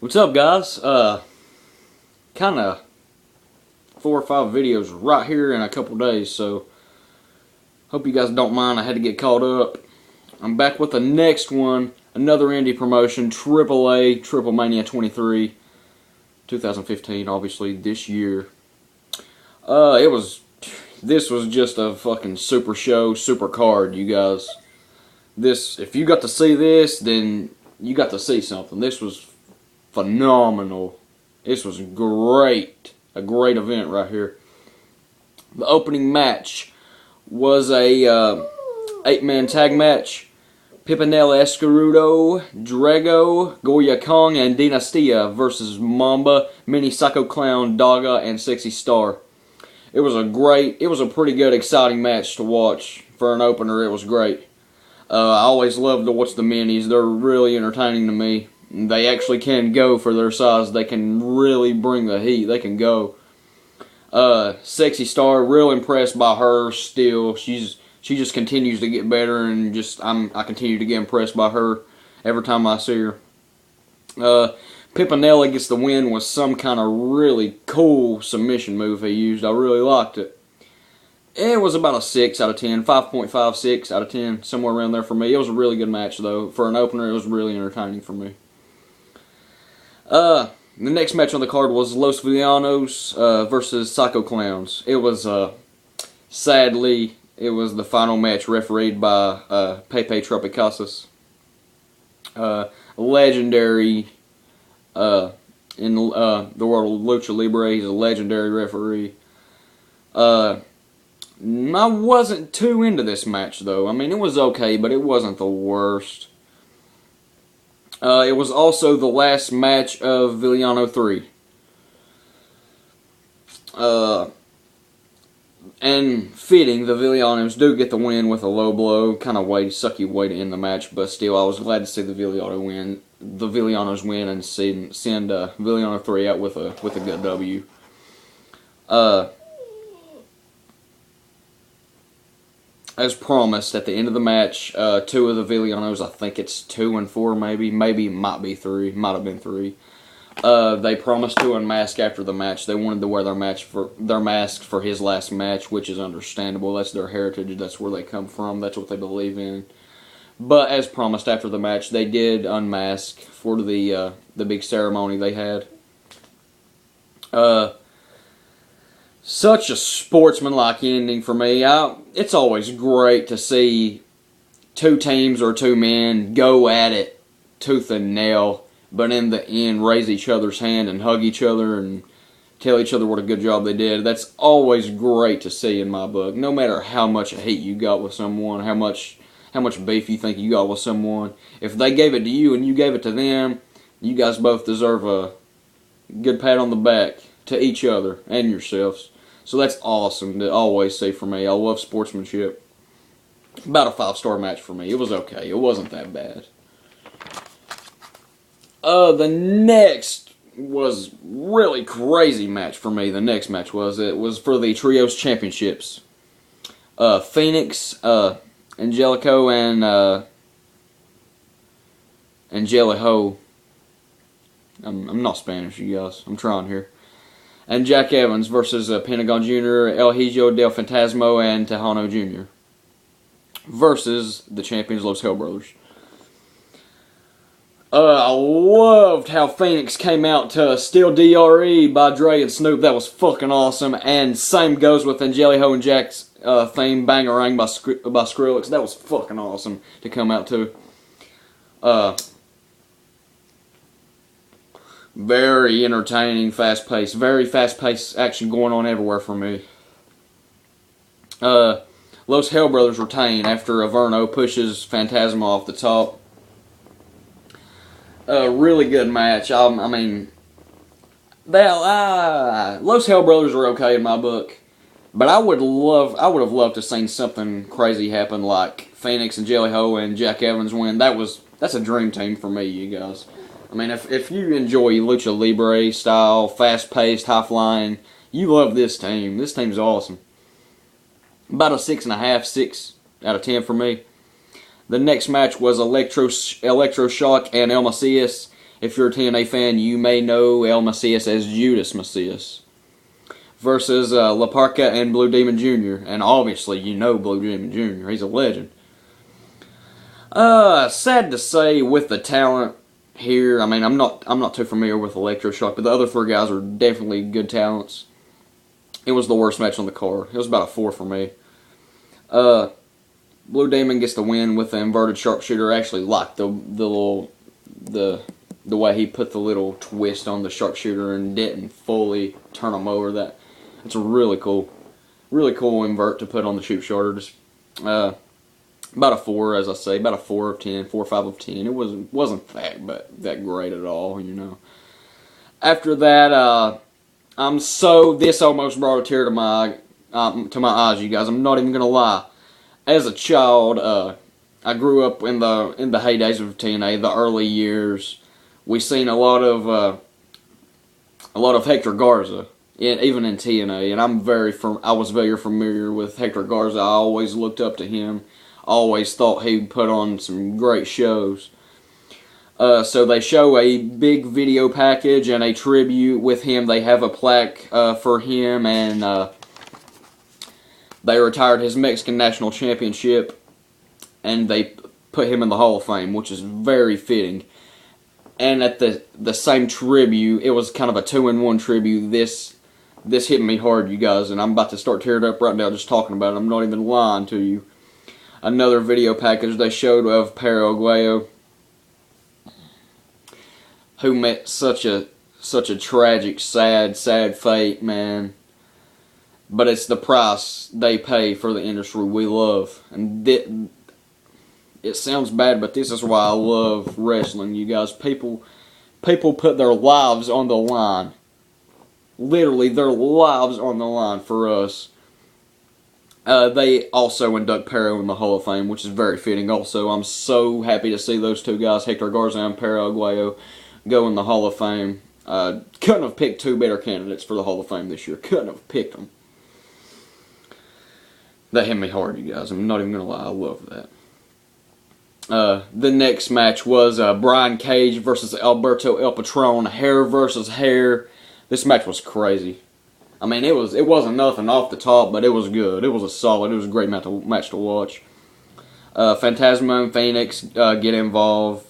What's up, guys? Kind of 4 or 5 videos right here in a couple days, so hope you guys don't mind. I had to get caught up. I'm back with the next one, another indie promotion, AAA TripleMainia 23, 2015, obviously this year. This was just a fucking super show, super card, you guys. If you got to see this, then you got to see something. This was phenomenal. This was great. A great event right here. The opening match was a 8-man tag match. Pimpinela Escudo, Drago, Goya Kong, and Dinastia versus Mamba, Mini Psycho Clown, Daga, and Sexy Star. It was a pretty good, exciting match to watch. For an opener, it was great. I always love to watch the minis. They're really entertaining to me. They actually can go for their size. They can really bring the heat. They can go. Sexy Star, real impressed by her still. She just continues to get better, and I continue to get impressed by her every time I see her. Pimpinela gets the win with some kind of really cool submission move he used. I really liked it. It was about a 6 out of 10, 5.56 out of 10, somewhere around there for me. It was a really good match, though. For an opener, it was really entertaining for me. The next match on the card was Los Villanos versus Psycho Clowns. It was, sadly, it was the final match refereed by Pepe Tropicazos. Legendary in the world of Lucha Libre. He's a legendary referee. I wasn't too into this match, though. I mean, it was okay, but it wasn't the worst. It was also the last match of Villano 3. And fitting, the Villanos do get the win with a low blow. Kind of sucky way to end the match, but still, I was glad to see the Villanos win and send Villano 3 out with a good W. As promised, at the end of the match, 2 of the Villanos, I think it's 2 and 4 maybe it might be 3, might have been 3. They promised to unmask after the match. They wanted to wear their masks for his last match, which is understandable. That's their heritage. That's where they come from. That's what they believe in. But as promised after the match, they did unmask for the big ceremony they had. Such a sportsmanlike ending for me. It's always great to see 2 teams or 2 men go at it tooth and nail, but in the end raise each other's hand and hug each other and tell each other what a good job they did. That's always great to see in my book. No matter how much hate you got with someone, how much beef you think you got with someone, if they gave it to you and you gave it to them, you guys both deserve a good pat on the back to each other and yourselves. So that's awesome to always see for me. I love sportsmanship. About a 5-star match for me. It was okay. It wasn't that bad. The next was really crazy match for me. The next match it was for the Trios Championships. Phoenix, Angelico, and Angelijo. I'm not Spanish, you guys. I'm trying here. And Jack Evans versus Pentagon Jr., El Hijo del Fantasma, and Tejano Jr. versus the champions Los Hell Brothers. I loved how Phoenix came out to Still DRE by Dre and Snoop. That was fucking awesome. And same goes with Angelijo and Jack's theme, Bangarang by Skrillex. That was fucking awesome to come out to. Very entertaining, fast-paced, very fast-paced action going on everywhere for me. Los Hell Brothers retain after Averno pushes Phantasma off the top. Really good match. I mean, Los Hell Brothers are okay in my book, but I would have loved to have seen something crazy happen, like Phoenix and Jellyho and Jack Evans win. That's a dream team for me, you guys. I mean, if you enjoy Lucha Libre style, fast-paced, high-flying, you love this team. This team's awesome. About a 6.5, 6 out of 10 for me. The next match was Electroshock and El Macias If you're a TNA fan, you may know El Macias as Judas Macias. Versus La Parca and Blue Demon Jr. And obviously, you know Blue Demon Jr. He's a legend. Sad to say, with the talent here, I mean, I'm not too familiar with Electroshock, but the other 3 guys are definitely good talents. It was the worst match on the card. It was about a 4 for me. Blue Demon gets the win with the inverted sharpshooter. I actually liked the way he put the little twist on the sharpshooter and didn't fully turn him over. It's a really cool invert to put on the shoot starter. Just about a 4, as I say, about a 4 of 10, 4 or 5 of 10. It wasn't that great at all, you know. After that, this almost brought a tear to my eyes, you guys. I'm not even gonna lie. As a child, I grew up in the heydays of TNA, the early years. We seen a lot of Hector Garza, even in TNA, and I was very familiar with Hector Garza. I always looked up to him. Always thought he'd put on some great shows. So they show a big video package and a tribute with him. They have a plaque for him, and they retired his Mexican National Championship, and they put him in the Hall of Fame, which is very fitting. And at the same tribute, it was kind of a 2-in-1 tribute. This hit me hard, you guys, and I'm about to start tearing up right now just talking about it. I'm not even lying to you. Another video package they showed of Perro Aguayo, who met such a tragic, sad fate, man. But it's the price they pay for the industry we love. And it sounds bad, but this is why I love wrestling, you guys. People put their lives on the line. Literally, their lives on the line for us. They also induct Perro in the Hall of Fame, which is very fitting also. I'm so happy to see those 2 guys, Hector Garza and Perro Aguayo, go in the Hall of Fame. Couldn't have picked 2 better candidates for the Hall of Fame this year. Couldn't have picked them. That hit me hard, you guys. I'm not even going to lie. I love that. The next match was Brian Cage versus Alberto El Patron, hair versus hair. This match was crazy. I mean, it wasn't nothing off the top, but it was good. It was a great match to watch. Phantasma and Phoenix get involved.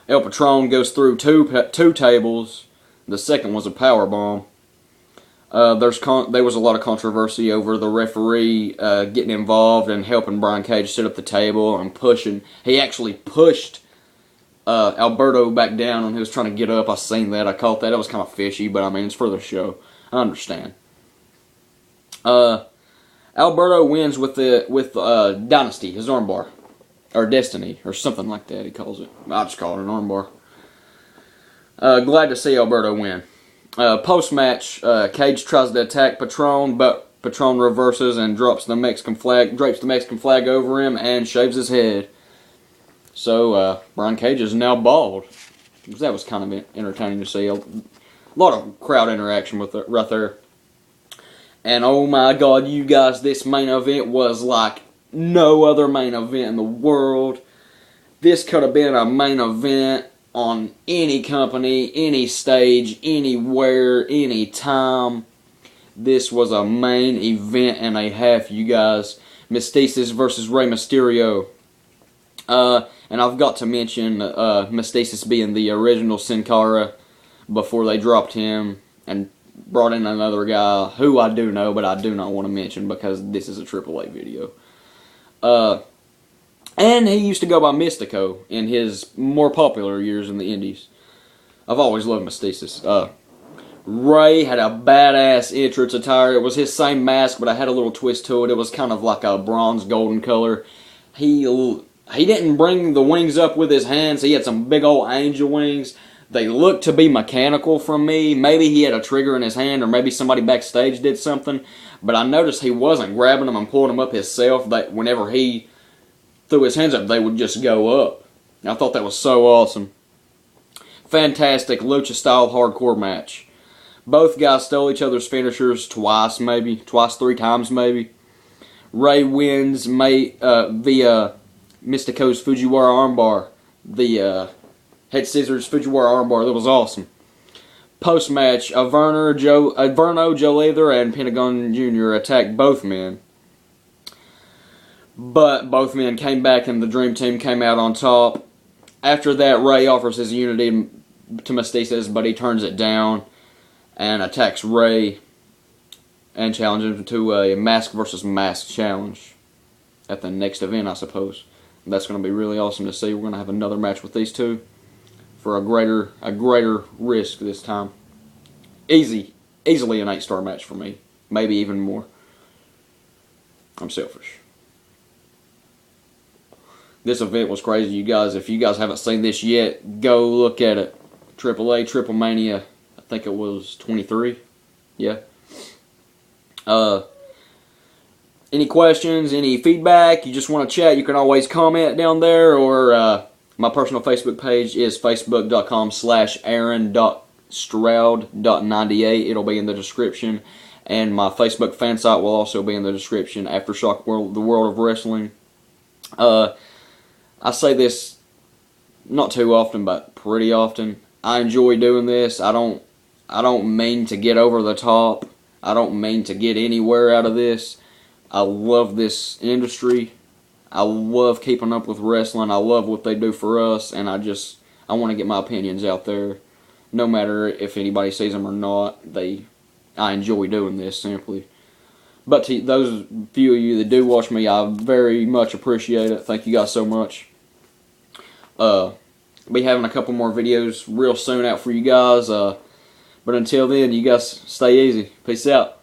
El Patron goes through two tables. The second was a power bomb. There was a lot of controversy over the referee getting involved and helping Brian Cage set up the table and pushing. He actually pushed Alberto back down and he was trying to get up. I seen that. I caught that. It was kind of fishy, but I mean, it's for the show. I understand. Alberto wins with Dynasty, his armbar. Or Destiny, or something like that he calls it. I just call it an armbar. Glad to see Alberto win. Post-match, Cage tries to attack Patron, but Patron reverses and drapes the Mexican flag over him and shaves his head. So, Brian Cage is now bald. That was kind of entertaining to see. A lot of crowd interaction with it right there. And oh my god, you guys, this main event was like no other main event in the world. This could have been a main event on any company, any stage, anywhere, anytime. This was a main event and a half, you guys. Mysticis versus Rey Mysterio. And I've got to mention Mysticis being the original Sin Cara before they dropped him and brought in another guy who I do know, but I do not want to mention because this is a AAA video. And he used to go by Mystico in his more popular years in the indies. I've always loved Mysticis. Ray had a badass entrance attire. It was his same mask, but I had a little twist to it. It was kind of like a bronze golden color. He didn't bring the wings up with his hands. He had some big old angel wings. They looked to be mechanical from me. Maybe he had a trigger in his hand, or maybe somebody backstage did something. But I noticed he wasn't grabbing them and pulling them up himself. That whenever he threw his hands up, they would just go up. I thought that was so awesome. Fantastic lucha-style hardcore match. Both guys stole each other's finishers twice, 3 times maybe. Ray wins via Mystico's Fujiwara armbar. Head scissors, Fujiwara armbar. That was awesome. Post match, Verno, Joe Leather, and Pentagon Jr. attacked both men. But both men came back and the Dream Team came out on top. After that, Ray offers his unity to Mystices, but he turns it down and attacks Ray and challenges him to a mask versus mask challenge at the next event, I suppose. That's going to be really awesome to see. We're going to have another match with these two for a greater risk this time. Easily an 8-star match for me. Maybe even more. I'm selfish. This event was crazy, you guys. If you guys haven't seen this yet, go look at it. AAA TripleMainia. I think it was 23. Yeah. Any questions, any feedback, you just want to chat, you can always comment down there, or my personal Facebook page is facebook.com/aaron.stroud.98. It'll be in the description, and my Facebook fan site will also be in the description. Aftershock World, the World of Wrestling. I say this not too often, but pretty often. I enjoy doing this. I don't mean to get over the top. I don't mean to get anywhere out of this. I love this industry. I love keeping up with wrestling. I love what they do for us, and I want to get my opinions out there. No matter if anybody sees them or not, I enjoy doing this simply. But to those few of you that do watch me, I very much appreciate it. Thank you guys so much. Be having a couple more videos real soon out for you guys. But until then, you guys stay easy. Peace out.